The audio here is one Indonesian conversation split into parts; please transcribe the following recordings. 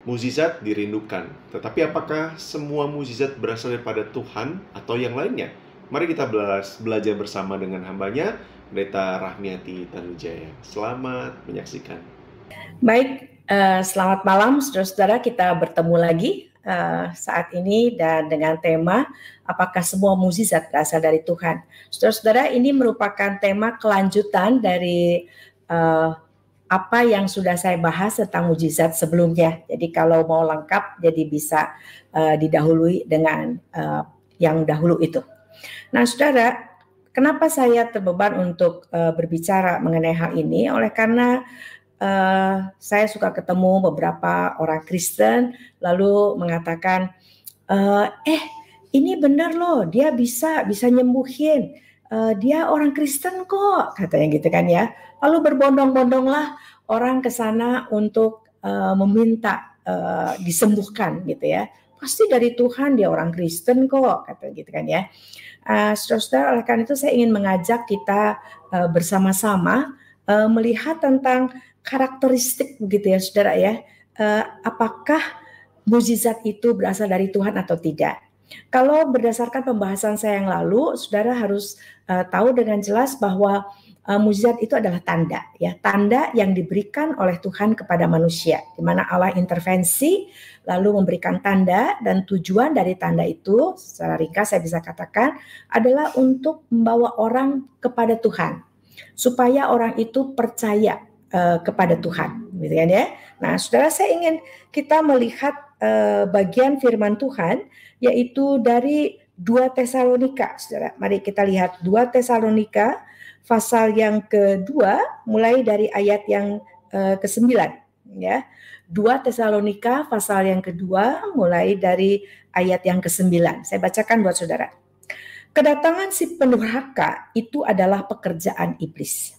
Mukjizat dirindukan, tetapi apakah semua mukjizat berasal daripada Tuhan atau yang lainnya? Mari kita belajar bersama dengan hambanya, Pendeta Rahmiati Tanujaya. Selamat menyaksikan. Baik, selamat malam saudara-saudara, kita bertemu lagi saat ini dan dengan tema apakah semua mukjizat berasal dari Tuhan. Saudara-saudara, ini merupakan tema kelanjutan dari apa yang sudah saya bahas tentang mukjizat sebelumnya. Jadi kalau mau lengkap, jadi bisa didahului dengan yang dahulu itu. Nah, saudara, kenapa saya terbeban untuk berbicara mengenai hal ini? Oleh karena saya suka ketemu beberapa orang Kristen lalu mengatakan, ini benar loh, dia bisa nyembuhin. Dia orang Kristen kok, katanya gitu kan ya. Lalu berbondong-bondonglah orang ke sana untuk meminta disembuhkan gitu ya. Pasti dari Tuhan, dia orang Kristen kok, kata gitu kan ya. Saudara-saudara, oleh karena itu saya ingin mengajak kita bersama-sama melihat tentang karakteristik begitu ya saudara ya. Apakah mukjizat itu berasal dari Tuhan atau tidak? Kalau berdasarkan pembahasan saya yang lalu, saudara harus tahu dengan jelas bahwa mukjizat itu adalah tanda, ya, tanda yang diberikan oleh Tuhan kepada manusia, di mana Allah intervensi lalu memberikan tanda, dan tujuan dari tanda itu, secara ringkas saya bisa katakan, adalah untuk membawa orang kepada Tuhan, supaya orang itu percaya kepada Tuhan, gitu kan ya. Nah, saudara, saya ingin kita melihat bagian firman Tuhan, yaitu dari 2 Tesalonika, saudara. Mari kita lihat 2 Tesalonika pasal yang kedua, mulai dari ayat yang ke-9, ya. 2 Tesalonika pasal yang kedua, mulai dari ayat yang ke-9. Saya bacakan buat saudara. Kedatangan si pendurhaka itu adalah pekerjaan iblis,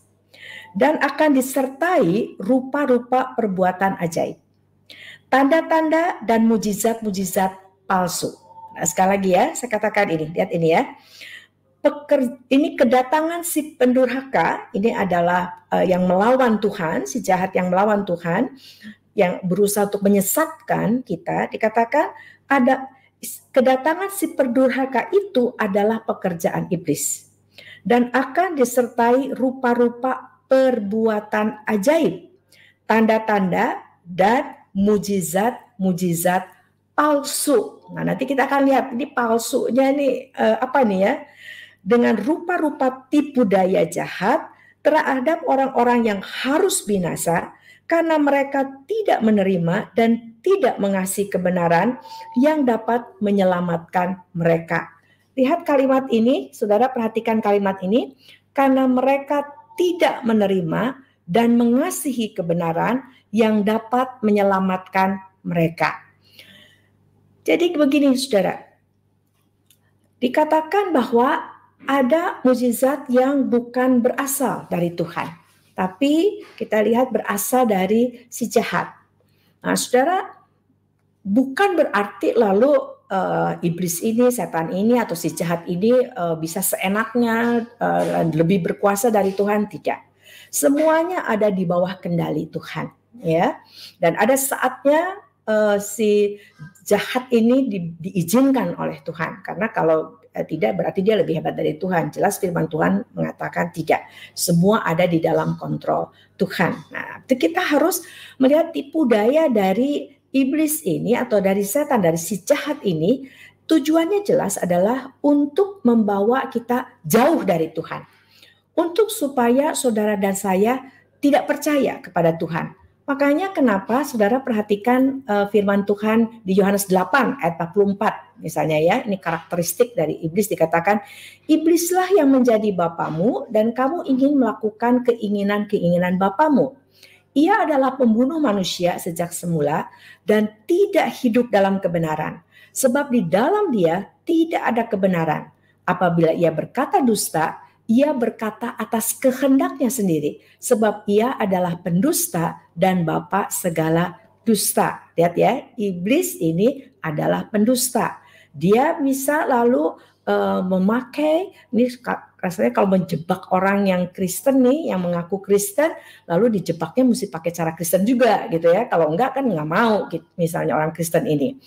dan akan disertai rupa-rupa perbuatan ajaib, tanda-tanda dan mujizat-mujizat palsu. Nah, sekali lagi ya, saya katakan ini, lihat ini ya. Ini kedatangan si pendurhaka, ini adalah yang melawan Tuhan, si jahat yang melawan Tuhan, yang berusaha untuk menyesatkan kita. Dikatakan ada kedatangan si pendurhaka itu adalah pekerjaan iblis, dan akan disertai rupa-rupa perbuatan ajaib, tanda-tanda dan mujizat-mujizat palsu. Nah, nanti kita akan lihat ini palsunya nih apa nih ya? Dengan rupa-rupa tipu daya jahat terhadap orang-orang yang harus binasa karena mereka tidak menerima dan tidak mengasihi kebenaran yang dapat menyelamatkan mereka. Lihat kalimat ini, saudara, perhatikan kalimat ini. Karena mereka tidak menerima dan mengasihi kebenaran yang dapat menyelamatkan mereka. Jadi begini saudara, dikatakan bahwa ada mukjizat yang bukan berasal dari Tuhan, tapi kita lihat berasal dari si jahat. Nah saudara, bukan berarti lalu iblis ini, setan ini, atau si jahat ini bisa seenaknya lebih berkuasa dari Tuhan. Tidak. Semuanya ada di bawah kendali Tuhan, ya. Dan ada saatnya si jahat ini diizinkan oleh Tuhan, karena kalau tidak berarti dia lebih hebat dari Tuhan. Jelas firman Tuhan mengatakan tidak. Semua ada di dalam kontrol Tuhan. Nah, kita harus melihat tipu daya dari iblis ini atau dari setan, dari si jahat ini. Tujuannya jelas adalah untuk membawa kita jauh dari Tuhan. Untuk supaya saudara dan saya tidak percaya kepada Tuhan. Makanya kenapa saudara perhatikan firman Tuhan di Yohanes 8 ayat 44 misalnya ya, ini karakteristik dari iblis. Dikatakan, iblislah yang menjadi bapamu dan kamu ingin melakukan keinginan-keinginan bapamu. Ia adalah pembunuh manusia sejak semula dan tidak hidup dalam kebenaran, sebab di dalam dia tidak ada kebenaran. Apabila ia berkata dusta, ia berkata atas kehendaknya sendiri, sebab ia adalah pendusta dan bapa segala dusta. Lihat ya, iblis ini adalah pendusta. Dia bisa lalu memakai ini rasanya kalau menjebak orang yang Kristen nih, yang mengaku Kristen, lalu dijebaknya mesti pakai cara Kristen juga gitu ya. Kalau enggak kan nggak mau gitu, misalnya orang Kristen ini.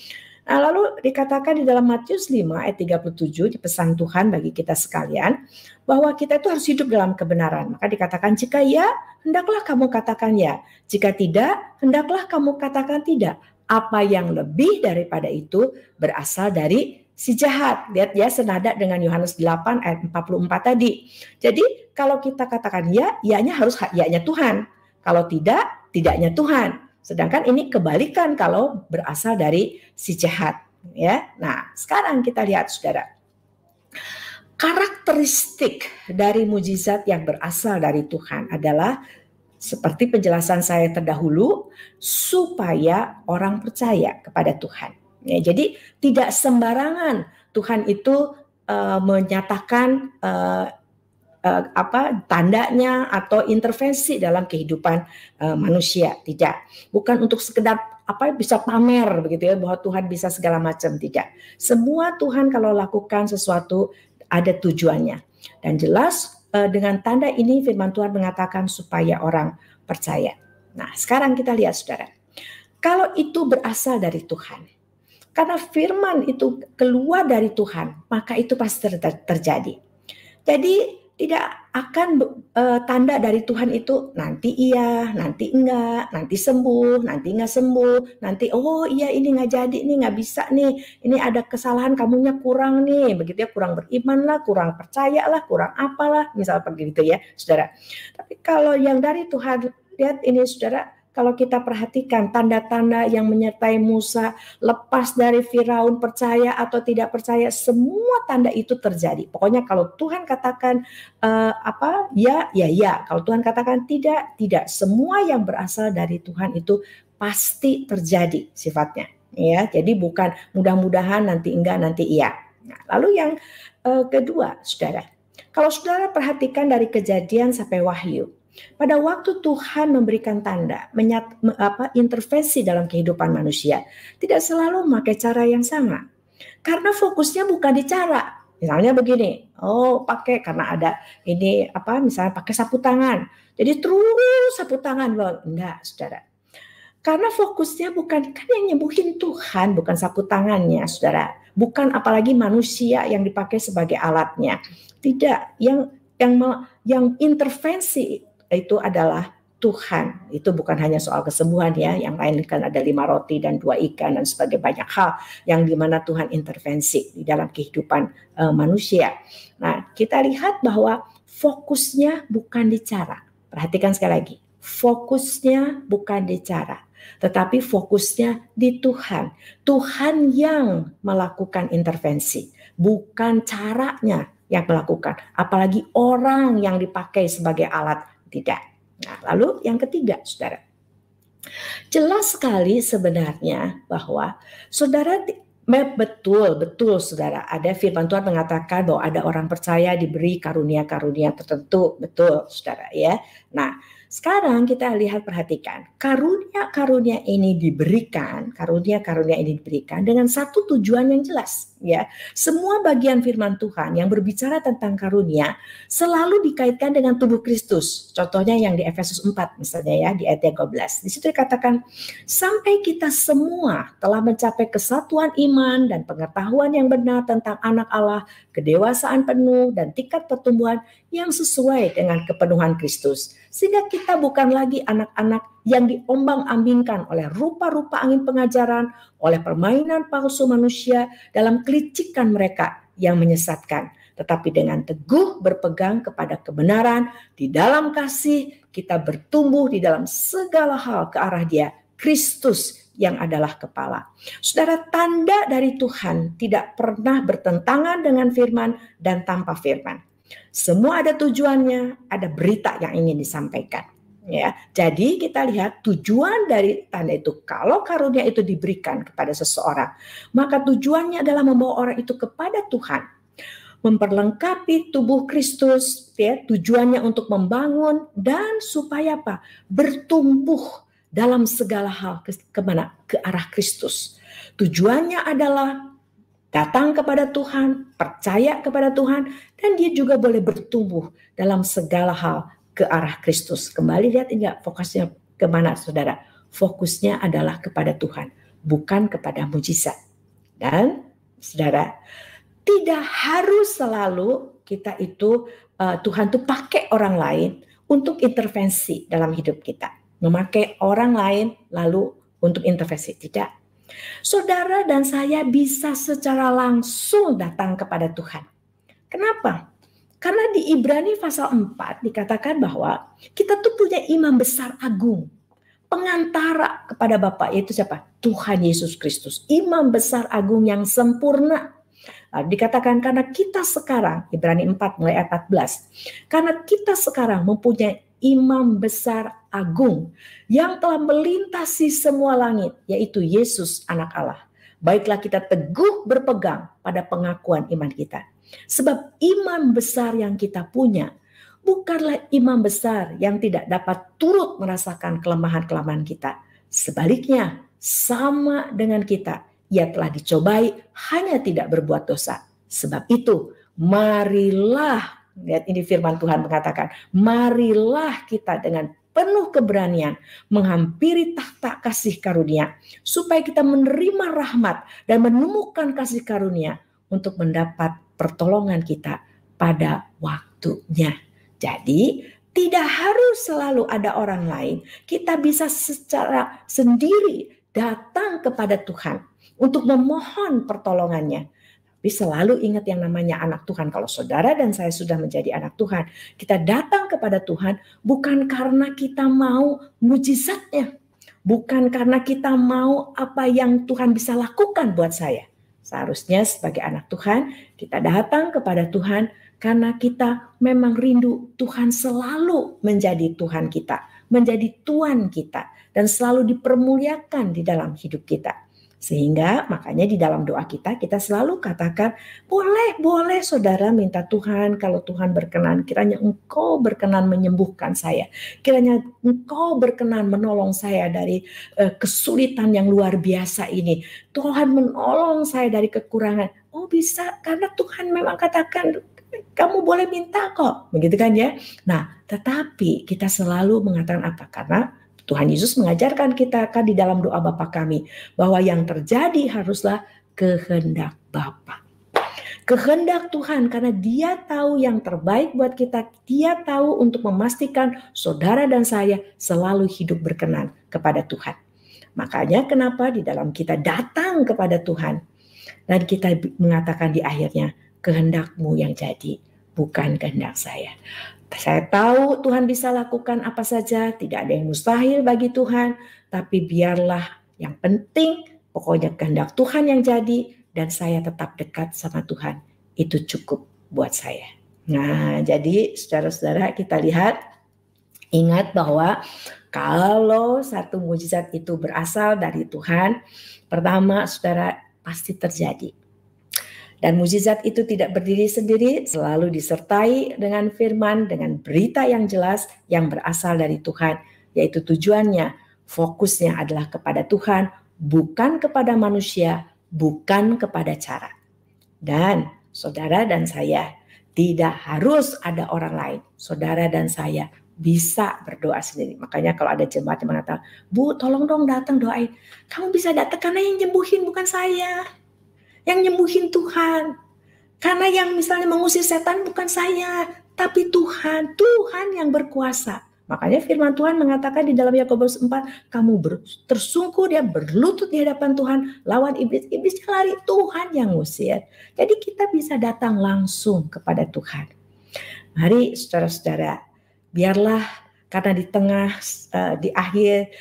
Nah, lalu dikatakan di dalam Matius 5 ayat 37 di pesan Tuhan bagi kita sekalian bahwa kita itu harus hidup dalam kebenaran. Maka dikatakan jika ya, hendaklah kamu katakan ya. Jika tidak, hendaklah kamu katakan tidak. Apa yang lebih daripada itu berasal dari si jahat. Lihat ya, senada dengan Yohanes 8 ayat 44 tadi. Jadi kalau kita katakan ya, ya-nya harus ya-nya Tuhan. Kalau tidak, tidaknya Tuhan. Sedangkan ini kebalikan kalau berasal dari si jahat, ya. Nah, sekarang kita lihat Saudara. Karakteristik dari mujizat yang berasal dari Tuhan adalah seperti penjelasan saya terdahulu, supaya orang percaya kepada Tuhan. Ya, jadi tidak sembarangan Tuhan itu menyatakan tandanya atau intervensi dalam kehidupan manusia, tidak. Bukan untuk sekedar bisa pamer begitu ya, bahwa Tuhan bisa segala macam, tidak. Semua Tuhan kalau lakukan sesuatu ada tujuannya. Dan jelas dengan tanda ini firman Tuhan mengatakan supaya orang percaya. Nah, sekarang kita lihat Saudara. Kalau itu berasal dari Tuhan, karena firman itu keluar dari Tuhan, maka itu pasti terjadi. Jadi tidak akan tanda dari Tuhan itu nanti iya, nanti enggak, nanti sembuh, nanti enggak sembuh, nanti oh iya ini enggak jadi nih, enggak bisa nih, ini ada kesalahan kamunya kurang nih, begitu ya, kurang beriman lah, kurang percaya lah, kurang apalah, misalnya begitu ya Saudara. Tapi kalau yang dari Tuhan, lihat ini Saudara, kalau kita perhatikan tanda-tanda yang menyertai Musa, lepas dari Firaun percaya atau tidak percaya, semua tanda itu terjadi. Pokoknya kalau Tuhan katakan ya. Kalau Tuhan katakan tidak. Semua yang berasal dari Tuhan itu pasti terjadi sifatnya. Ya, jadi bukan mudah-mudahan nanti enggak, nanti iya. Nah, lalu yang kedua, Saudara, kalau Saudara perhatikan dari Kejadian sampai Wahyu, pada waktu Tuhan memberikan tanda, intervensi dalam kehidupan manusia, tidak selalu memakai cara yang sama. Karena fokusnya bukan di cara. Misalnya begini, pakai karena ada ini misalnya pakai sapu tangan. Jadi terus sapu tangan loh. Enggak, Saudara. Karena fokusnya bukan, kan yang nyembuhin Tuhan, bukan sapu tangannya, Saudara. Bukan apalagi manusia yang dipakai sebagai alatnya. Tidak, yang intervensi itu adalah Tuhan. Itu bukan hanya soal kesembuhan ya, yang lain kan ada 5 roti dan 2 ikan dan sebagai banyak hal yang dimana Tuhan intervensi di dalam kehidupan manusia. Nah, kita lihat bahwa fokusnya bukan di cara. Perhatikan sekali lagi, fokusnya bukan di cara, tetapi fokusnya di Tuhan. Tuhan yang melakukan intervensi, bukan caranya yang melakukan, apalagi orang yang dipakai sebagai alat. Tidak. Nah, lalu yang ketiga, Saudara. Jelas sekali sebenarnya bahwa Saudara betul Saudara, ada firman Tuhan mengatakan bahwa ada orang percaya diberi karunia-karunia tertentu, betul Saudara ya. Nah, sekarang kita lihat, perhatikan, karunia-karunia ini diberikan dengan satu tujuan yang jelas ya. Semua bagian firman Tuhan yang berbicara tentang karunia selalu dikaitkan dengan tubuh Kristus. Contohnya yang di Efesus 4 misalnya ya, di ayat 13. Di situ dikatakan sampai kita semua telah mencapai kesatuan iman dan pengetahuan yang benar tentang anak Allah, kedewasaan penuh dan tingkat pertumbuhan yang sesuai dengan kepenuhan Kristus. Sehingga kita bukan lagi anak-anak yang diombang-ambingkan oleh rupa-rupa angin pengajaran, oleh permainan palsu manusia dalam kelicikan mereka yang menyesatkan. Tetapi dengan teguh berpegang kepada kebenaran, di dalam kasih kita bertumbuh di dalam segala hal ke arah Dia, Kristus yang adalah kepala. Saudara, tanda dari Tuhan tidak pernah bertentangan dengan firman dan tanpa firman. Semua ada tujuannya, ada berita yang ingin disampaikan. Ya, jadi kita lihat tujuan dari tanda itu. Kalau karunia itu diberikan kepada seseorang, maka tujuannya adalah membawa orang itu kepada Tuhan, memperlengkapi tubuh Kristus. Ya, tujuannya untuk membangun dan supaya apa? Bertumbuh dalam segala hal kemana? Ke arah Kristus. Tujuannya adalah datang kepada Tuhan, percaya kepada Tuhan, dan dia juga boleh bertumbuh dalam segala hal ke arah Kristus. Kembali lihat enggak fokusnya kemana saudara? Fokusnya adalah kepada Tuhan, bukan kepada mujizat. Dan saudara, tidak harus selalu kita itu Tuhan tuh pakai orang lain untuk intervensi dalam hidup kita. Memakai orang lain lalu untuk intervensi, tidak. Saudara dan saya bisa secara langsung datang kepada Tuhan. Kenapa? Karena di Ibrani pasal 4 dikatakan bahwa kita tuh punya imam besar agung, pengantara kepada Bapa, yaitu siapa? Tuhan Yesus Kristus, imam besar agung yang sempurna. Lalu dikatakan karena kita sekarang, Ibrani 4 mulai ayat 14, karena kita sekarang mempunyai imam besar agung yang telah melintasi semua langit, yaitu Yesus anak Allah. Baiklah kita teguh berpegang pada pengakuan iman kita. Sebab imam besar yang kita punya bukanlah imam besar yang tidak dapat turut merasakan kelemahan-kelemahan kita. Sebaliknya, sama dengan kita, ia telah dicobai, hanya tidak berbuat dosa. Sebab itu, marilah, lihat ini firman Tuhan mengatakan, marilah kita dengan penuh keberanian menghampiri takhta kasih karunia, supaya kita menerima rahmat dan menemukan kasih karunia untuk mendapat pertolongan kita pada waktunya. Jadi tidak harus selalu ada orang lain. Kita bisa secara sendiri datang kepada Tuhan untuk memohon pertolongannya. Tapi selalu ingat yang namanya anak Tuhan. Kalau saudara dan saya sudah menjadi anak Tuhan, kita datang kepada Tuhan bukan karena kita mau mujizatnya, bukan karena kita mau apa yang Tuhan bisa lakukan buat saya. Seharusnya sebagai anak Tuhan, kita datang kepada Tuhan karena kita memang rindu Tuhan selalu menjadi Tuhan kita, menjadi Tuhan kita, dan selalu dipermuliakan di dalam hidup kita. Sehingga makanya di dalam doa kita selalu katakan, boleh saudara minta Tuhan, kalau Tuhan berkenan, kiranya Engkau berkenan menyembuhkan saya. Kiranya Engkau berkenan menolong saya dari kesulitan yang luar biasa ini. Tuhan menolong saya dari kekurangan. Oh bisa, karena Tuhan memang katakan, kamu boleh minta kok. Begitu kan ya. Nah tetapi kita selalu mengatakan apa? Karena Tuhan Yesus mengajarkan kita kan di dalam doa Bapa kami, bahwa yang terjadi haruslah kehendak Bapa. Kehendak Tuhan, karena Dia tahu yang terbaik buat kita. Dia tahu untuk memastikan saudara dan saya selalu hidup berkenan kepada Tuhan. Makanya kenapa di dalam kita datang kepada Tuhan dan kita mengatakan di akhirnya, kehendak-Mu yang jadi, bukan kehendak saya. Saya tahu Tuhan bisa lakukan apa saja, tidak ada yang mustahil bagi Tuhan, tapi biarlah yang penting, pokoknya kehendak Tuhan yang jadi, dan saya tetap dekat sama Tuhan. Itu cukup buat saya. Nah, jadi saudara-saudara kita lihat, ingat bahwa kalau satu mujizat itu berasal dari Tuhan, pertama saudara pasti terjadi. Dan mujizat itu tidak berdiri sendiri, selalu disertai dengan firman, dengan berita yang jelas yang berasal dari Tuhan. Yaitu tujuannya, fokusnya adalah kepada Tuhan, bukan kepada manusia, bukan kepada cara. Dan saudara dan saya, tidak harus ada orang lain. Saudara dan saya bisa berdoa sendiri. Makanya kalau ada jemaat yang mengatakan, Bu tolong dong datang doain. Kamu bisa datang karena yang nyembuhin bukan saya. Yang nyembuhin Tuhan. Karena yang misalnya mengusir setan bukan saya, tapi Tuhan. Tuhan yang berkuasa. Makanya firman Tuhan mengatakan di dalam Yakobus 4, kamu tersungkur dia berlutut di hadapan Tuhan, lawan iblis. Iblisnya lari, Tuhan yang ngusir. Jadi kita bisa datang langsung kepada Tuhan. Mari saudara-saudara, biarlah karena di tengah, di akhir,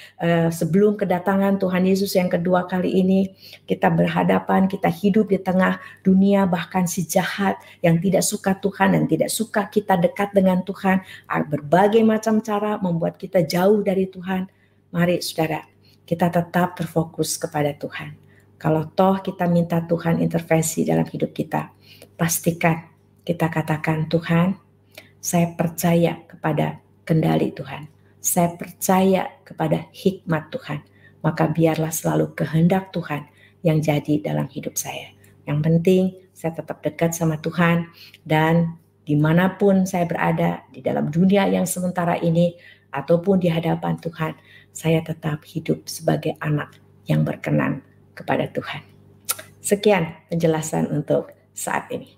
sebelum kedatangan Tuhan Yesus yang kedua kali ini, kita berhadapan, kita hidup di tengah dunia bahkan si jahat yang tidak suka Tuhan dan tidak suka kita dekat dengan Tuhan. Berbagai macam cara membuat kita jauh dari Tuhan. Mari saudara, kita tetap berfokus kepada Tuhan. Kalau toh kita minta Tuhan intervensi dalam hidup kita, pastikan kita katakan, Tuhan, saya percaya kepada kendali Tuhan. Saya percaya kepada hikmat Tuhan. Maka biarlah selalu kehendak Tuhan yang jadi dalam hidup saya. Yang penting saya tetap dekat sama Tuhan, dan dimanapun saya berada di dalam dunia yang sementara ini ataupun di hadapan Tuhan, saya tetap hidup sebagai anak yang berkenan kepada Tuhan. Sekian penjelasan untuk saat ini.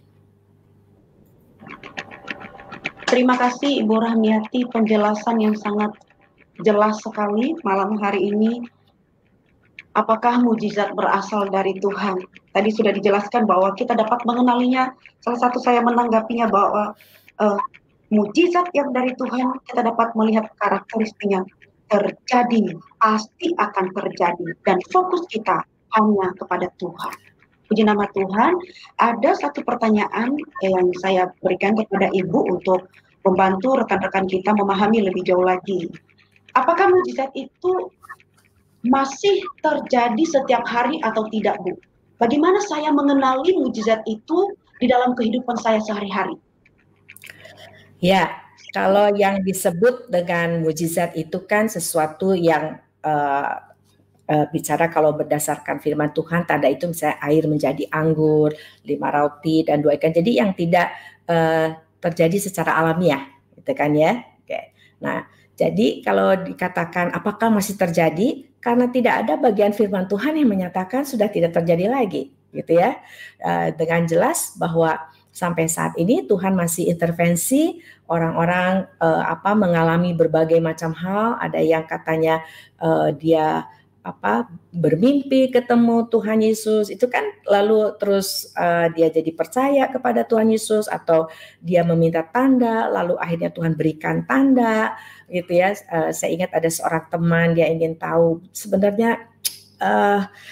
Terima kasih Ibu Rahmiati, penjelasan yang sangat jelas sekali malam hari ini. Apakah mujizat berasal dari Tuhan? Tadi sudah dijelaskan bahwa kita dapat mengenalinya. Salah satu saya menanggapinya bahwa mujizat yang dari Tuhan, kita dapat melihat karakteristiknya terjadi, pasti akan terjadi, dan fokus kita hanya kepada Tuhan. Puji nama Tuhan. Ada satu pertanyaan yang saya berikan kepada Ibu untuk membantu rekan-rekan kita memahami lebih jauh lagi. Apakah mujizat itu masih terjadi setiap hari atau tidak, Bu? Bagaimana saya mengenali mujizat itu di dalam kehidupan saya sehari-hari? Ya, kalau yang disebut dengan mujizat itu kan sesuatu yang bicara kalau berdasarkan firman Tuhan, tanda itu misalnya air menjadi anggur, 5 roti dan 2 ikan. Jadi yang tidak terjadi secara alamiah, gitu kan ya. Oke. Nah, jadi kalau dikatakan apakah masih terjadi, karena tidak ada bagian firman Tuhan yang menyatakan sudah tidak terjadi lagi, gitu ya. Dengan jelas bahwa sampai saat ini Tuhan masih intervensi orang-orang mengalami berbagai macam hal. Ada yang katanya dia bermimpi ketemu Tuhan Yesus, itu kan lalu terus dia jadi percaya kepada Tuhan Yesus, atau dia meminta tanda lalu akhirnya Tuhan berikan tanda, gitu ya. Saya ingat ada seorang teman, dia ingin tahu sebenarnya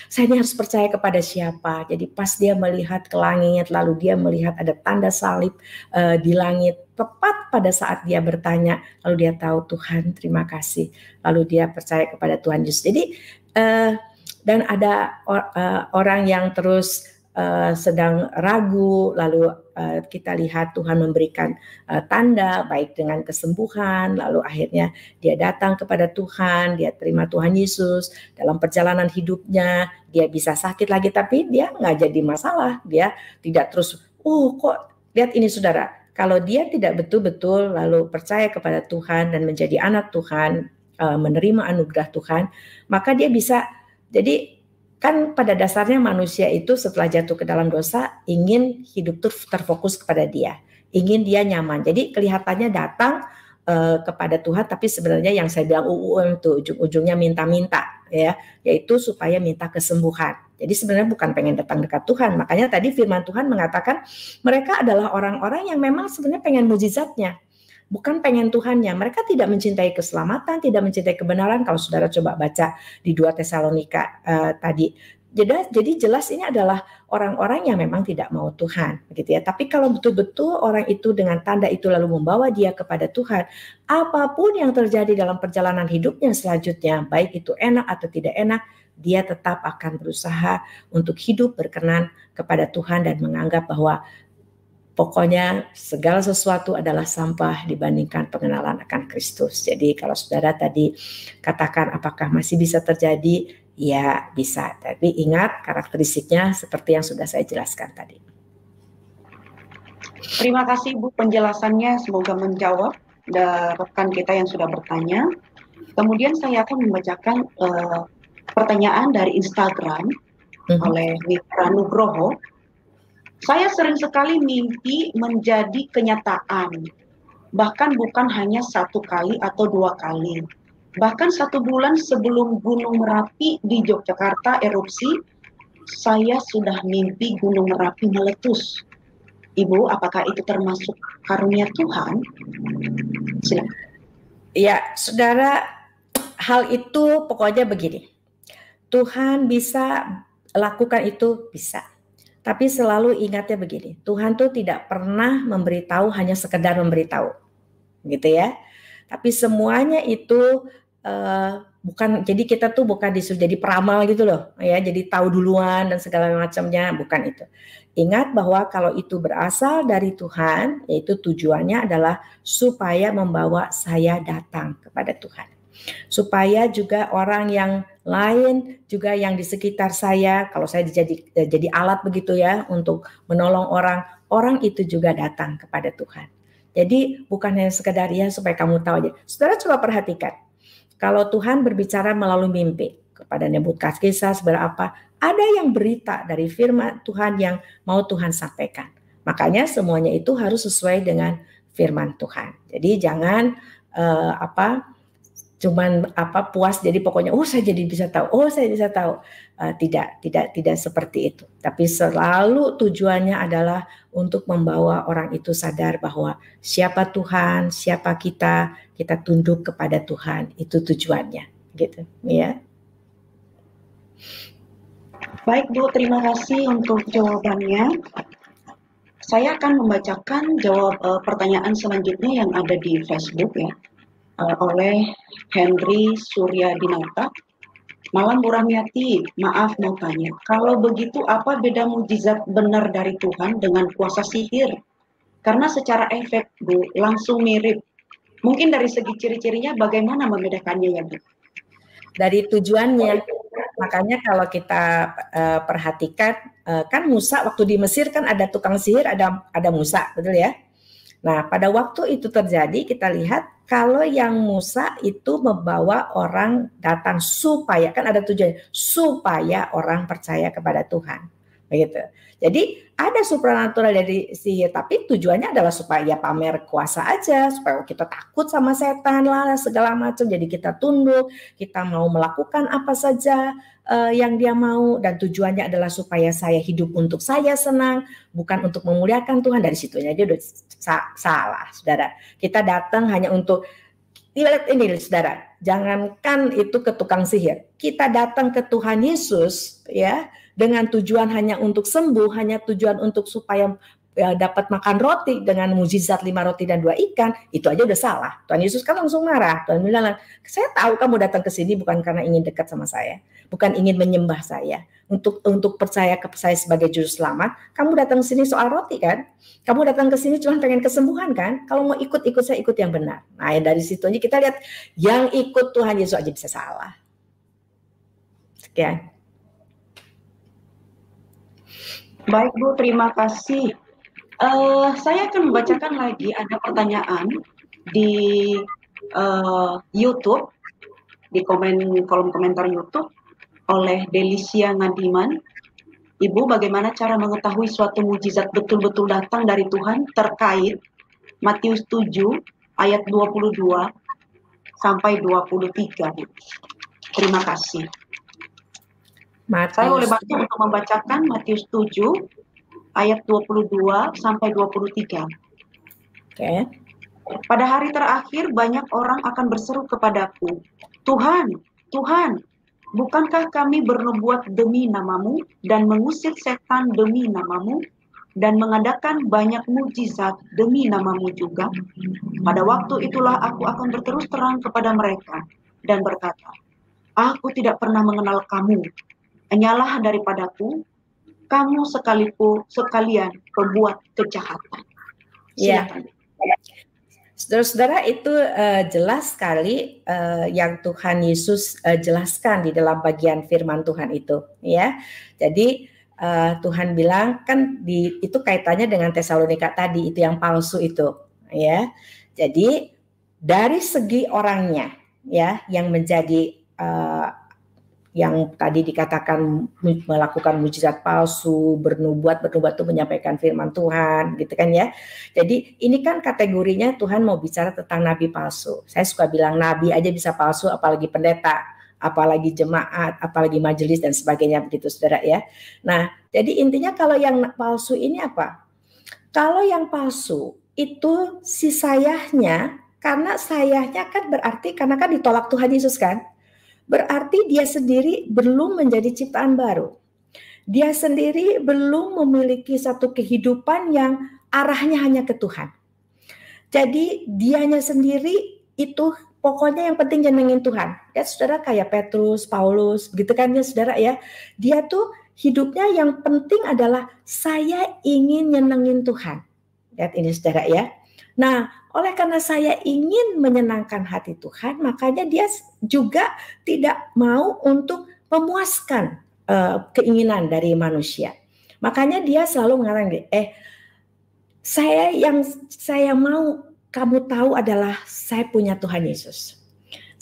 saya ini harus percaya kepada siapa. Jadi pas dia melihat ke langit, lalu dia melihat ada tanda salib di langit, tepat pada saat dia bertanya, lalu dia tahu Tuhan terima kasih, lalu dia percaya kepada Tuhan Yesus. Jadi dan ada orang yang terus sedang ragu, lalu kita lihat Tuhan memberikan tanda baik dengan kesembuhan, lalu akhirnya dia datang kepada Tuhan, dia terima Tuhan Yesus. Dalam perjalanan hidupnya dia bisa sakit lagi, tapi dia nggak jadi masalah, dia tidak terus kok lihat ini saudara, kalau dia tidak betul-betul lalu percaya kepada Tuhan dan menjadi anak Tuhan, menerima anugerah Tuhan, maka dia bisa. Jadi kan pada dasarnya manusia itu setelah jatuh ke dalam dosa ingin hidup terfokus kepada dia, ingin dia nyaman. Jadi kelihatannya datang kepada Tuhan, tapi sebenarnya yang saya bilang itu ujung-ujungnya minta-minta, ya, yaitu supaya minta kesembuhan. Jadi sebenarnya bukan pengen datang dekat Tuhan. Makanya tadi firman Tuhan mengatakan mereka adalah orang-orang yang memang sebenarnya pengen mujizatnya, bukan pengen Tuhannya. Mereka tidak mencintai keselamatan, tidak mencintai kebenaran. Kalau saudara coba baca di 2 Tesalonika tadi. Jadi jelas ini adalah orang-orang yang memang tidak mau Tuhan, begitu ya. Tapi kalau betul-betul orang itu dengan tanda itu lalu membawa dia kepada Tuhan, apapun yang terjadi dalam perjalanan hidupnya selanjutnya, baik itu enak atau tidak enak, dia tetap akan berusaha untuk hidup berkenan kepada Tuhan dan menganggap bahwa pokoknya segala sesuatu adalah sampah dibandingkan pengenalan akan Kristus. Jadi kalau saudara tadi katakan apakah masih bisa terjadi, ya bisa. Tapi ingat karakteristiknya seperti yang sudah saya jelaskan tadi. Terima kasih Bu penjelasannya, semoga menjawab rekan kita yang sudah bertanya. Kemudian saya akan membacakan pertanyaan dari Instagram oleh Mitra Nugroho. Saya sering sekali mimpi menjadi kenyataan, bahkan bukan hanya 1 kali atau 2 kali. Bahkan 1 bulan sebelum Gunung Merapi di Yogyakarta erupsi, saya sudah mimpi Gunung Merapi meletus. Ibu, apakah itu termasuk karunia Tuhan? Silakan. Ya, saudara, hal itu pokoknya begini. Tuhan bisa lakukan itu, bisa. Tapi selalu ingatnya begini, Tuhan tuh tidak pernah memberitahu hanya sekedar memberitahu, gitu ya. Tapi semuanya itu bukan, jadi kita tuh bukan disuruh jadi peramal gitu loh, ya, jadi tahu duluan dan segala macamnya, bukan itu. Ingat bahwa kalau itu berasal dari Tuhan, yaitu tujuannya adalah supaya membawa saya datang kepada Tuhan. Supaya juga orang yang lain juga yang di sekitar saya, kalau saya jadi alat begitu ya untuk menolong orang, orang itu juga datang kepada Tuhan. Jadi bukan hanya sekedar ya supaya kamu tahu aja. Saudara coba perhatikan, kalau Tuhan berbicara melalui mimpi kepada Nebukadnezar seberapa, ada yang berita dari firman Tuhan yang mau Tuhan sampaikan. Makanya semuanya itu harus sesuai dengan firman Tuhan. Jadi jangan cuman puas jadi pokoknya saya jadi bisa tahu, saya bisa tahu. Tidak seperti itu. Tapi selalu tujuannya adalah untuk membawa orang itu sadar bahwa siapa Tuhan, siapa kita tunduk kepada Tuhan, itu tujuannya, gitu, ya. Baik Bu, terima kasih untuk jawabannya. Saya akan membacakan pertanyaan selanjutnya yang ada di Facebook ya, oleh Henry Surya Dinata. Malam Bu Rahmiati, maaf mau tanya, kalau begitu apa beda mujizat benar dari Tuhan dengan kuasa sihir? Karena secara efek Bu, langsung mirip. Mungkin dari segi ciri-cirinya bagaimana membedakannya ya Bu? Dari tujuannya, makanya kalau kita perhatikan, kan Musa waktu di Mesir kan ada tukang sihir, ada Musa, betul ya? Nah, pada waktu itu terjadi, kita lihat kalau yang Musa itu membawa orang datang supaya, kan ada tujuannya, supaya orang percaya kepada Tuhan. Begitu. Jadi ada supranatural dari sihir, tapi tujuannya adalah supaya pamer kuasa aja, supaya kita takut sama setan lah, segala macam. Jadi kita tunduk, kita mau melakukan apa saja yang dia mau, dan tujuannya adalah supaya saya hidup untuk saya senang, bukan untuk memuliakan Tuhan. Dari situnya dia udah salah, saudara. Kita datang hanya untuk, lihat ini saudara, jangankan itu ke tukang sihir, kita datang ke Tuhan Yesus ya, dengan tujuan hanya untuk sembuh, hanya tujuan untuk supaya dapat makan roti dengan mujizat 5 roti dan 2 ikan, itu aja udah salah. Tuhan Yesus kan langsung marah. Tuhan bilang, saya tahu kamu datang ke sini bukan karena ingin dekat sama saya, bukan ingin menyembah saya, untuk percaya ke saya sebagai juru selamat. Kamu datang ke sini soal roti kan? Kamu datang ke sini cuma pengen kesembuhan kan? Kalau mau ikut saya ikut yang benar. Nah, dari situ aja kita lihat yang ikut Tuhan Yesus aja bisa salah. Sekian. Baik Bu, terima kasih. Saya akan membacakan lagi, ada pertanyaan di YouTube, di kolom komentar YouTube oleh Delicia Ngadiman. Ibu, bagaimana cara mengetahui suatu mujizat betul-betul datang dari Tuhan terkait Matius 7 ayat 22 sampai 23. Terima kasih. Saya boleh bantu untuk membacakan Matius 7 ayat 22 sampai 23. Oke. Pada hari terakhir banyak orang akan berseru kepadaku, Tuhan, Tuhan, bukankah kami bernubuat demi namamu dan mengusir setan demi namamu dan mengadakan banyak mujizat demi namamu juga? Pada waktu itulah aku akan berterus terang kepada mereka dan berkata, aku tidak pernah mengenal kamu, enyalah daripadaku, kamu sekalian pembuat kejahatan. Silakan. Ya. Saudara-saudara, itu jelas sekali yang Tuhan Yesus jelaskan di dalam bagian firman Tuhan itu, ya. Jadi Tuhan bilang kan itu kaitannya dengan Tesalonika tadi, itu yang palsu itu, ya. Jadi dari segi orangnya, ya, yang menjadi yang tadi dikatakan melakukan mujizat palsu, bernubuat itu menyampaikan firman Tuhan, gitu kan ya. Jadi ini kan kategorinya Tuhan mau bicara tentang nabi palsu. Saya suka bilang nabi aja bisa palsu, apalagi pendeta, apalagi jemaat, apalagi majelis dan sebagainya, begitu saudara ya. Nah, jadi intinya kalau yang palsu ini apa? Kalau yang palsu itu si sayahnya, karena sayahnya kan berarti karena kan ditolak Tuhan Yesus kan. Berarti dia sendiri belum menjadi ciptaan baru. Dia sendiri belum memiliki satu kehidupan yang arahnya hanya ke Tuhan. Jadi dianya sendiri itu pokoknya yang penting nyenengin Tuhan. Ya saudara, kayak Petrus, Paulus, gitu kan ya saudara ya. Dia tuh hidupnya yang penting adalah saya ingin nyenengin Tuhan. Lihat ini saudara ya. Nah, oleh karena saya ingin menyenangkan hati Tuhan, makanya dia juga tidak mau untuk memuaskan keinginan dari manusia. Makanya dia selalu mengatakan, yang saya mau kamu tahu adalah saya punya Tuhan Yesus.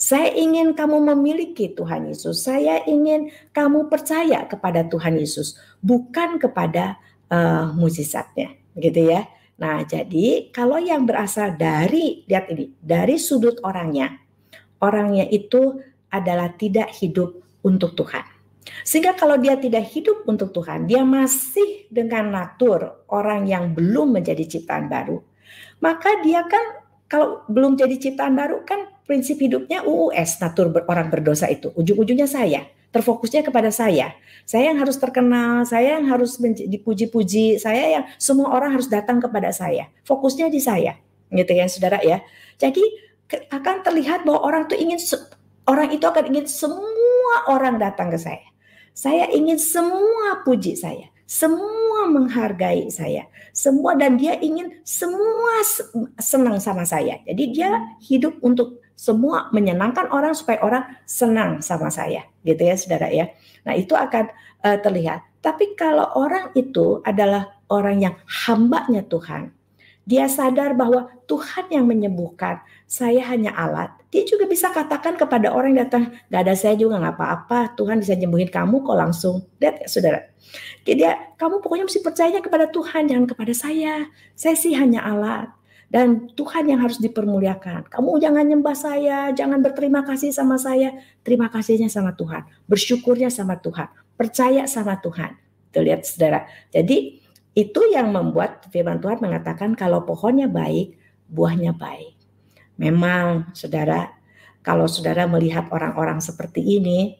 Saya ingin kamu memiliki Tuhan Yesus. Saya ingin kamu percaya kepada Tuhan Yesus, bukan kepada mukjizatnya, gitu ya. Nah, jadi kalau yang berasal dari, lihat ini, dari sudut orangnya itu adalah tidak hidup untuk Tuhan. Sehingga kalau dia tidak hidup untuk Tuhan, dia masih dengan natur orang yang belum menjadi ciptaan baru, maka dia kan kalau belum jadi ciptaan baru kan prinsip hidupnya UUS, natur orang berdosa itu. Ujung-ujungnya saya, terfokusnya kepada saya. Saya yang harus terkenal, saya yang harus dipuji-puji, saya yang semua orang harus datang kepada saya. Fokusnya di saya, gitu ya saudara ya. Jadi akan terlihat bahwa orang itu akan ingin semua orang datang ke saya. Saya ingin semua puji saya, semua menghargai saya, semua, dan dia ingin semua senang sama saya. Jadi dia hidup untuk semua menyenangkan orang supaya orang senang sama saya, gitu ya saudara ya. Nah itu akan terlihat. Tapi kalau orang itu adalah orang yang hambanya Tuhan, dia sadar bahwa Tuhan yang menyembuhkan, saya hanya alat. Dia juga bisa katakan kepada orang yang datang, gak ada saya juga gak apa-apa, Tuhan bisa nyembuhin kamu kok langsung. Lihat ya saudara. Jadi kamu pokoknya mesti percaya kepada Tuhan, jangan kepada saya. Saya sih hanya alat. Dan Tuhan yang harus dipermuliakan. Kamu jangan nyembah saya, jangan berterima kasih sama saya. Terima kasihnya sama Tuhan. Bersyukurnya sama Tuhan. Percaya sama Tuhan. Tuh lihat saudara. Jadi itu yang membuat firman Tuhan mengatakan kalau pohonnya baik, buahnya baik. Memang saudara, kalau saudara melihat orang-orang seperti ini,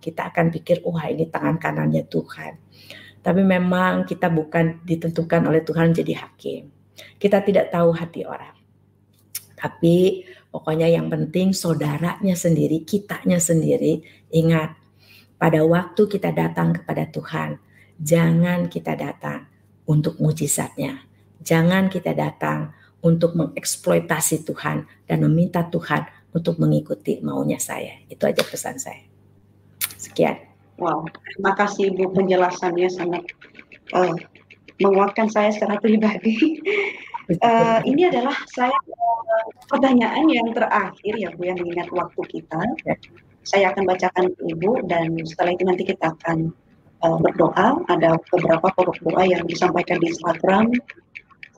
kita akan pikir, wah ini tangan kanannya Tuhan. Tapi memang kita bukan ditentukan oleh Tuhan jadi hakim. Kita tidak tahu hati orang. Tapi pokoknya yang penting saudaranya sendiri, kitanya sendiri, ingat pada waktu kita datang kepada Tuhan, jangan kita datang untuk mujizatnya. Jangan kita datang untuk mengeksploitasi Tuhan dan meminta Tuhan untuk mengikuti maunya saya. Itu aja pesan saya. Sekian. Wow, terima kasih Ibu, penjelasannya sangat menguatkan saya secara pribadi. Ini adalah pertanyaan yang terakhir ya Bu, yang mengingat waktu kita. Saya akan bacakan ke Ibu dan setelah itu nanti kita akan berdoa. Ada beberapa pokok doa yang disampaikan di Instagram.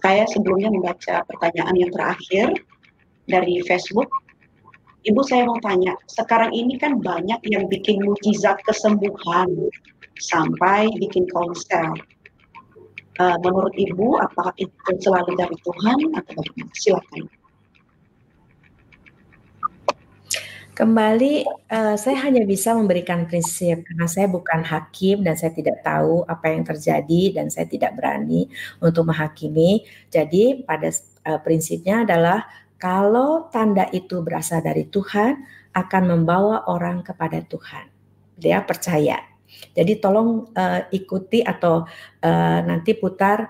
Saya sebelumnya membaca pertanyaan yang terakhir dari Facebook. Ibu, saya mau tanya, sekarang ini kan banyak yang bikin mujizat kesembuhan sampai bikin konser. Menurut Ibu, apakah itu selalu dari Tuhan atau bagaimana? Silakan. Kembali, saya hanya bisa memberikan prinsip karena saya bukan hakim dan saya tidak tahu apa yang terjadi dan saya tidak berani untuk menghakimi. Jadi pada prinsipnya adalah kalau tanda itu berasal dari Tuhan akan membawa orang kepada Tuhan. Dia percaya. Jadi tolong ikuti atau nanti putar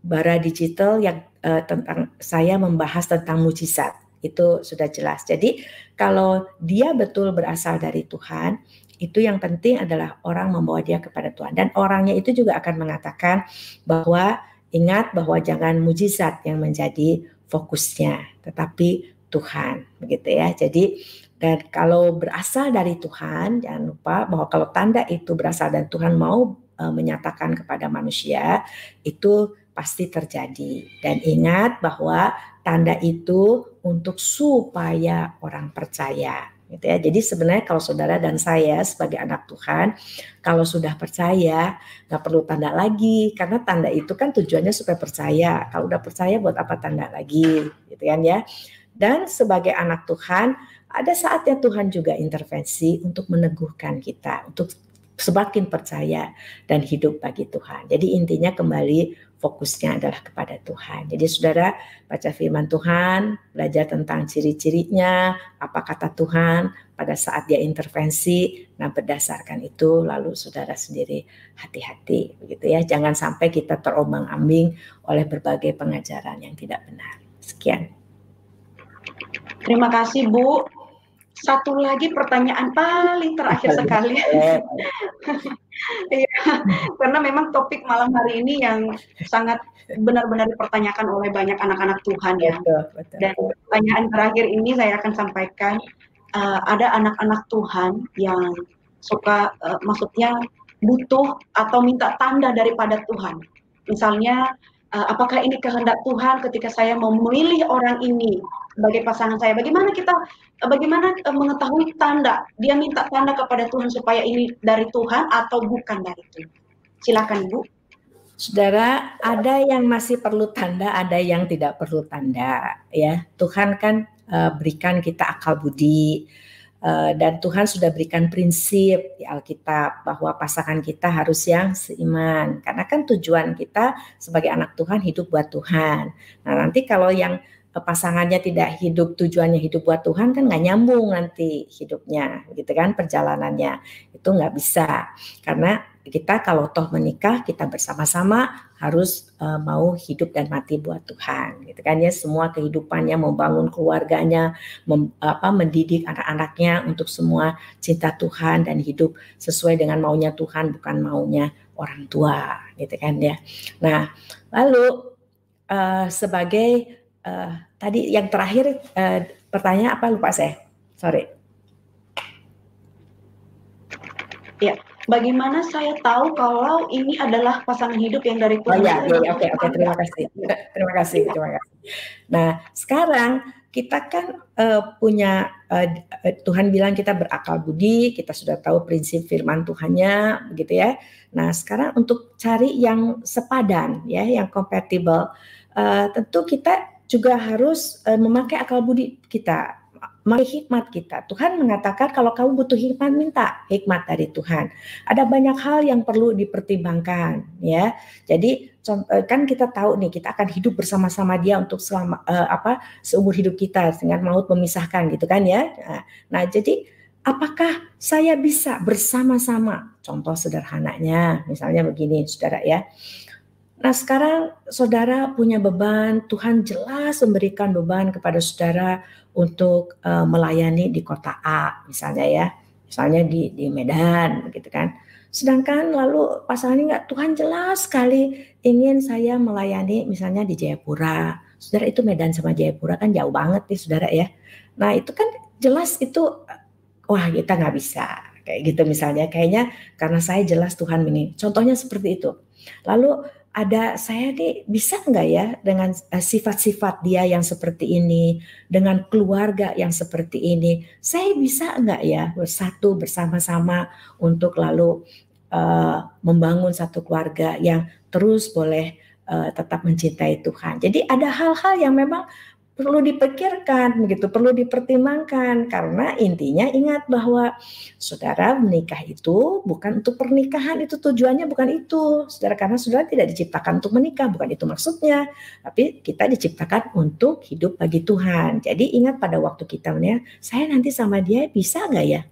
bara digital yang tentang saya membahas tentang mujizat. Itu sudah jelas. Jadi kalau dia betul berasal dari Tuhan, itu yang penting adalah orang membawa dia kepada Tuhan. Dan orangnya itu juga akan mengatakan bahwa ingat bahwa jangan mujizat yang menjadi fokusnya, tetapi Tuhan, begitu ya. Jadi dan kalau berasal dari Tuhan, jangan lupa bahwa kalau tanda itu berasal dan Tuhan mau menyatakan kepada manusia, itu pasti terjadi. Dan ingat bahwa tanda itu untuk supaya orang percaya, gitu ya. Jadi sebenarnya kalau saudara dan saya sebagai anak Tuhan, kalau sudah percaya nggak perlu tanda lagi, karena tanda itu kan tujuannya supaya percaya. Kalau udah percaya buat apa tanda lagi, gitu kan ya. Dan sebagai anak Tuhan, ada saatnya Tuhan juga intervensi untuk meneguhkan kita, untuk semakin percaya dan hidup bagi Tuhan. Jadi intinya kembali fokusnya adalah kepada Tuhan. Jadi saudara baca firman Tuhan, belajar tentang ciri-cirinya, apa kata Tuhan pada saat dia intervensi. Nah, berdasarkan itu lalu saudara sendiri hati-hati begitu ya. Jangan sampai kita terombang-ambing oleh berbagai pengajaran yang tidak benar. Sekian. Terima kasih Bu. Satu lagi pertanyaan paling terakhir sekali. Iya, karena memang topik malam hari ini yang sangat benar-benar dipertanyakan oleh banyak anak-anak Tuhan ya. Betul. Dan pertanyaan terakhir ini saya akan sampaikan, ada anak-anak Tuhan yang suka, maksudnya butuh atau minta tanda daripada Tuhan. Misalnya, apakah ini kehendak Tuhan ketika saya memilih orang ini sebagai pasangan saya? Bagaimana mengetahui tanda? Dia minta tanda kepada Tuhan supaya ini dari Tuhan atau bukan dari Tuhan. Silakan Bu. Saudara, ada yang masih perlu tanda, ada yang tidak perlu tanda ya. Tuhan kan berikan kita akal budi, dan Tuhan sudah berikan prinsip di Alkitab bahwa pasangan kita harus yang seiman. Karena kan tujuan kita sebagai anak Tuhan hidup buat Tuhan. Nah, nanti kalau yang pasangannya tidak hidup, tujuannya hidup buat Tuhan kan nggak nyambung nanti hidupnya, gitu kan, perjalanannya itu nggak bisa. Karena kita kalau toh menikah kita bersama-sama harus mau hidup dan mati buat Tuhan, gitu kan ya. Semua kehidupannya, membangun keluarganya, mendidik anak-anaknya untuk semua cinta Tuhan dan hidup sesuai dengan maunya Tuhan, bukan maunya orang tua, gitu kan ya. Nah, lalu sebagai tadi yang terakhir pertanyaan apa, lupa saya, sorry. Ya, bagaimana saya tahu kalau ini adalah pasangan hidup yang dari Tuhan? Oh ya, oke, terima kasih. Nah, sekarang kita kan punya Tuhan bilang kita berakal budi, kita sudah tahu prinsip firman Tuhannya, begitu ya. Nah, sekarang untuk cari yang sepadan, ya, yang compatible, tentu kita juga harus memakai akal budi kita, memakai hikmat kita. Tuhan mengatakan kalau kamu butuh hikmat, minta hikmat dari Tuhan. Ada banyak hal yang perlu dipertimbangkan, ya. Jadi kan kita tahu nih, kita akan hidup bersama-sama Dia untuk selama seumur hidup kita, dengan maut memisahkan, gitu kan ya. Nah, jadi apakah saya bisa bersama-sama? Contoh sederhananya, misalnya begini, saudara ya. Nah, sekarang saudara punya beban, Tuhan jelas memberikan beban kepada saudara untuk melayani di kota A, misalnya ya, misalnya di Medan, gitu kan. Sedangkan lalu pasangannya enggak, Tuhan jelas sekali ingin saya melayani misalnya di Jayapura. Saudara, itu Medan sama Jayapura kan jauh banget nih, saudara ya. Nah, itu kan jelas itu, wah kita nggak bisa, kayak gitu misalnya. Kayaknya karena saya jelas Tuhan ini. Contohnya seperti itu. Lalu ada saya nih, bisa enggak ya dengan sifat-sifat dia yang seperti ini, dengan keluarga yang seperti ini, saya bisa enggak ya bersatu bersama-sama untuk lalu membangun satu keluarga yang terus boleh tetap mencintai Tuhan. Jadi ada hal-hal yang memang perlu dipikirkan, begitu, perlu dipertimbangkan, karena intinya ingat bahwa saudara menikah itu bukan untuk pernikahan, itu tujuannya bukan itu, saudara, karena saudara tidak diciptakan untuk menikah, bukan itu maksudnya, tapi kita diciptakan untuk hidup bagi Tuhan. Jadi ingat pada waktu kita menikah, saya nanti sama dia bisa nggak ya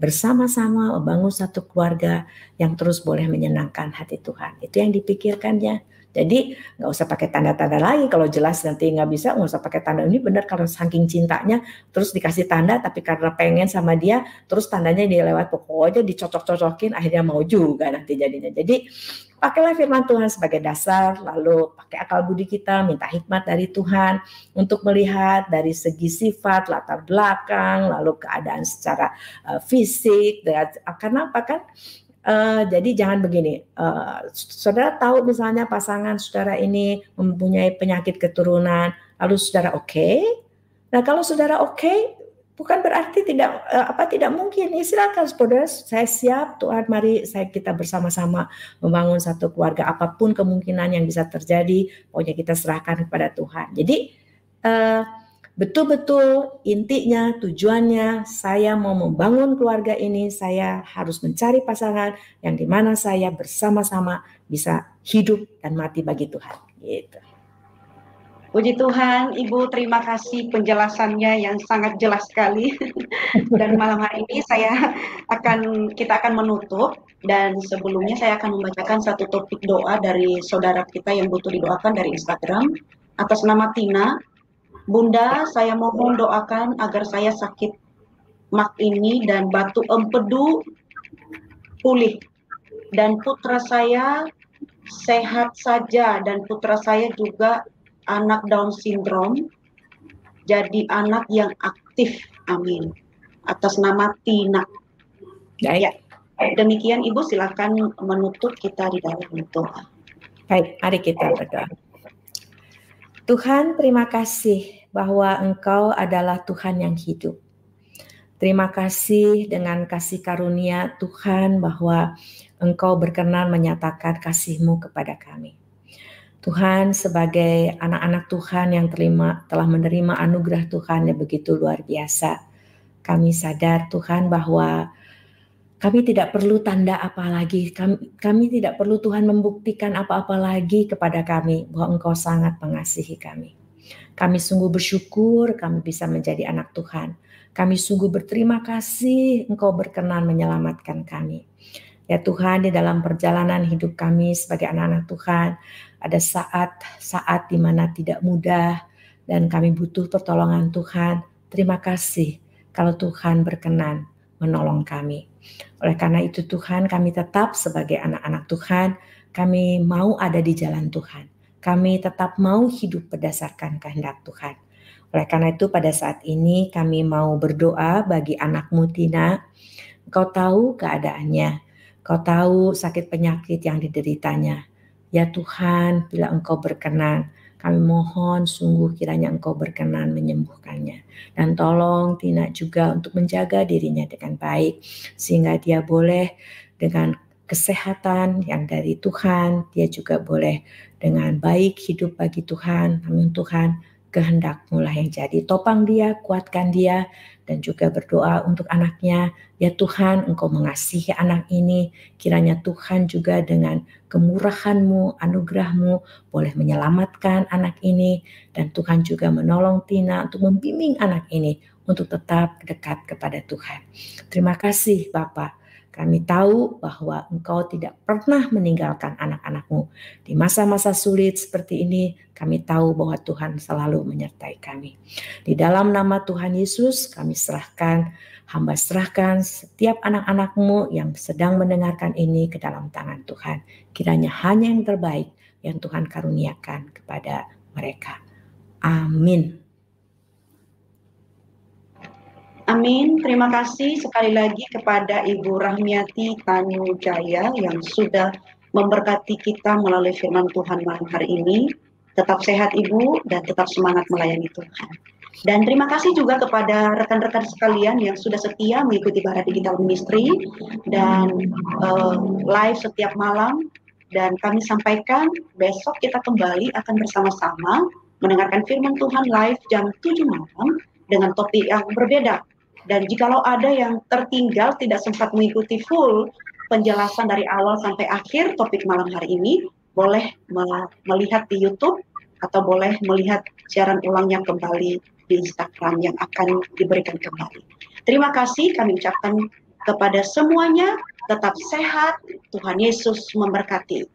bersama-sama membangun satu keluarga yang terus boleh menyenangkan hati Tuhan. Itu yang dipikirkannya. Jadi nggak usah pakai tanda-tanda lagi, kalau jelas nanti nggak bisa, nggak usah pakai tanda. Ini benar kalau saking cintanya terus dikasih tanda, tapi karena pengen sama dia terus tandanya dia lewat, pokoknya dicocok-cocokin, akhirnya mau juga nanti jadinya. Jadi pakailah firman Tuhan sebagai dasar, lalu pakai akal budi kita, minta hikmat dari Tuhan untuk melihat dari segi sifat, latar belakang, lalu keadaan secara fisik. Karena apa kan? Jadi jangan begini, saudara tahu misalnya pasangan saudara ini mempunyai penyakit keturunan, lalu saudara oke. Nah, kalau saudara oke, bukan berarti tidak mungkin. Ya, silakan saudara, saya siap Tuhan, mari kita bersama-sama membangun satu keluarga, apapun kemungkinan yang bisa terjadi, pokoknya kita serahkan kepada Tuhan. Jadi betul-betul intinya, tujuannya saya mau membangun keluarga ini, saya harus mencari pasangan yang dimana saya bersama-sama bisa hidup dan mati bagi Tuhan. Gitu. Puji Tuhan, Ibu, terima kasih penjelasannya yang sangat jelas sekali. Dan malam hari ini kita akan menutup, dan sebelumnya saya akan membacakan satu topik doa dari saudara kita yang butuh didoakan dari Instagram atas nama Tina. Bunda, saya mohon doakan agar saya sakit mak ini dan batu empedu pulih, dan putra saya sehat saja, dan putra saya juga anak Down syndrome, jadi anak yang aktif. Amin. Atas nama Tina. Ya, demikian Ibu, silakan menutup kita di dalam doa. Baik, mari kita berdoa. Tuhan, terima kasih bahwa Engkau adalah Tuhan yang hidup. Terima kasih dengan kasih karunia Tuhan bahwa Engkau berkenan menyatakan kasih-Mu kepada kami. Tuhan, sebagai anak-anak Tuhan yang telah menerima anugerah Tuhan yang begitu luar biasa, kami sadar Tuhan bahwa kami tidak perlu tanda apa lagi, kami tidak perlu Tuhan membuktikan apa-apa lagi kepada kami bahwa Engkau sangat mengasihi kami. Kami sungguh bersyukur kami bisa menjadi anak Tuhan. Kami sungguh berterima kasih Engkau berkenan menyelamatkan kami. Ya Tuhan, di dalam perjalanan hidup kami sebagai anak-anak Tuhan, ada saat-saat di mana tidak mudah dan kami butuh pertolongan Tuhan. Terima kasih kalau Tuhan berkenan menolong kami. Oleh karena itu Tuhan, kami tetap sebagai anak-anak Tuhan, kami mau ada di jalan Tuhan. Kami tetap mau hidup berdasarkan kehendak Tuhan. Oleh karena itu pada saat ini kami mau berdoa bagi anakmu Tina. Engkau tahu keadaannya. Kau tahu sakit penyakit yang dideritanya. Ya Tuhan, bila Engkau berkenan, kami mohon sungguh kiranya Engkau berkenan menyembuhkannya. Dan tolong Tina juga untuk menjaga dirinya dengan baik, sehingga dia boleh dengan kesehatan yang dari Tuhan, dia juga boleh dengan baik hidup bagi Tuhan. Amin Tuhan, kehendak-Mu lah yang jadi. Topang dia, kuatkan dia, dan juga berdoa untuk anaknya. Ya Tuhan, Engkau mengasihi anak ini. Kiranya Tuhan juga dengan kemurahan-Mu, anugerah-Mu boleh menyelamatkan anak ini. Dan Tuhan juga menolong Tina untuk membimbing anak ini untuk tetap dekat kepada Tuhan. Terima kasih Bapa. Kami tahu bahwa Engkau tidak pernah meninggalkan anak-anak-Mu. Di masa-masa sulit seperti ini, kami tahu bahwa Tuhan selalu menyertai kami. Di dalam nama Tuhan Yesus, kami hamba serahkan setiap anak-anak-Mu yang sedang mendengarkan ini ke dalam tangan Tuhan. Kiranya hanya yang terbaik yang Tuhan karuniakan kepada mereka. Amin. Amin. Terima kasih sekali lagi kepada Ibu Rahmiati Tanujaya yang sudah memberkati kita melalui firman Tuhan malam hari ini. Tetap sehat Ibu dan tetap semangat melayani Tuhan. Dan terima kasih juga kepada rekan-rekan sekalian yang sudah setia mengikuti Bara Digital Ministry dan live setiap malam. Dan kami sampaikan besok kita kembali akan bersama-sama mendengarkan firman Tuhan live jam 7 malam dengan topik yang berbeda. Dan jikalau ada yang tertinggal tidak sempat mengikuti full penjelasan dari awal sampai akhir topik malam hari ini, boleh melihat di YouTube atau boleh melihat siaran ulangnya kembali di Instagram yang akan diberikan kembali. Terima kasih kami ucapkan kepada semuanya, tetap sehat, Tuhan Yesus memberkati.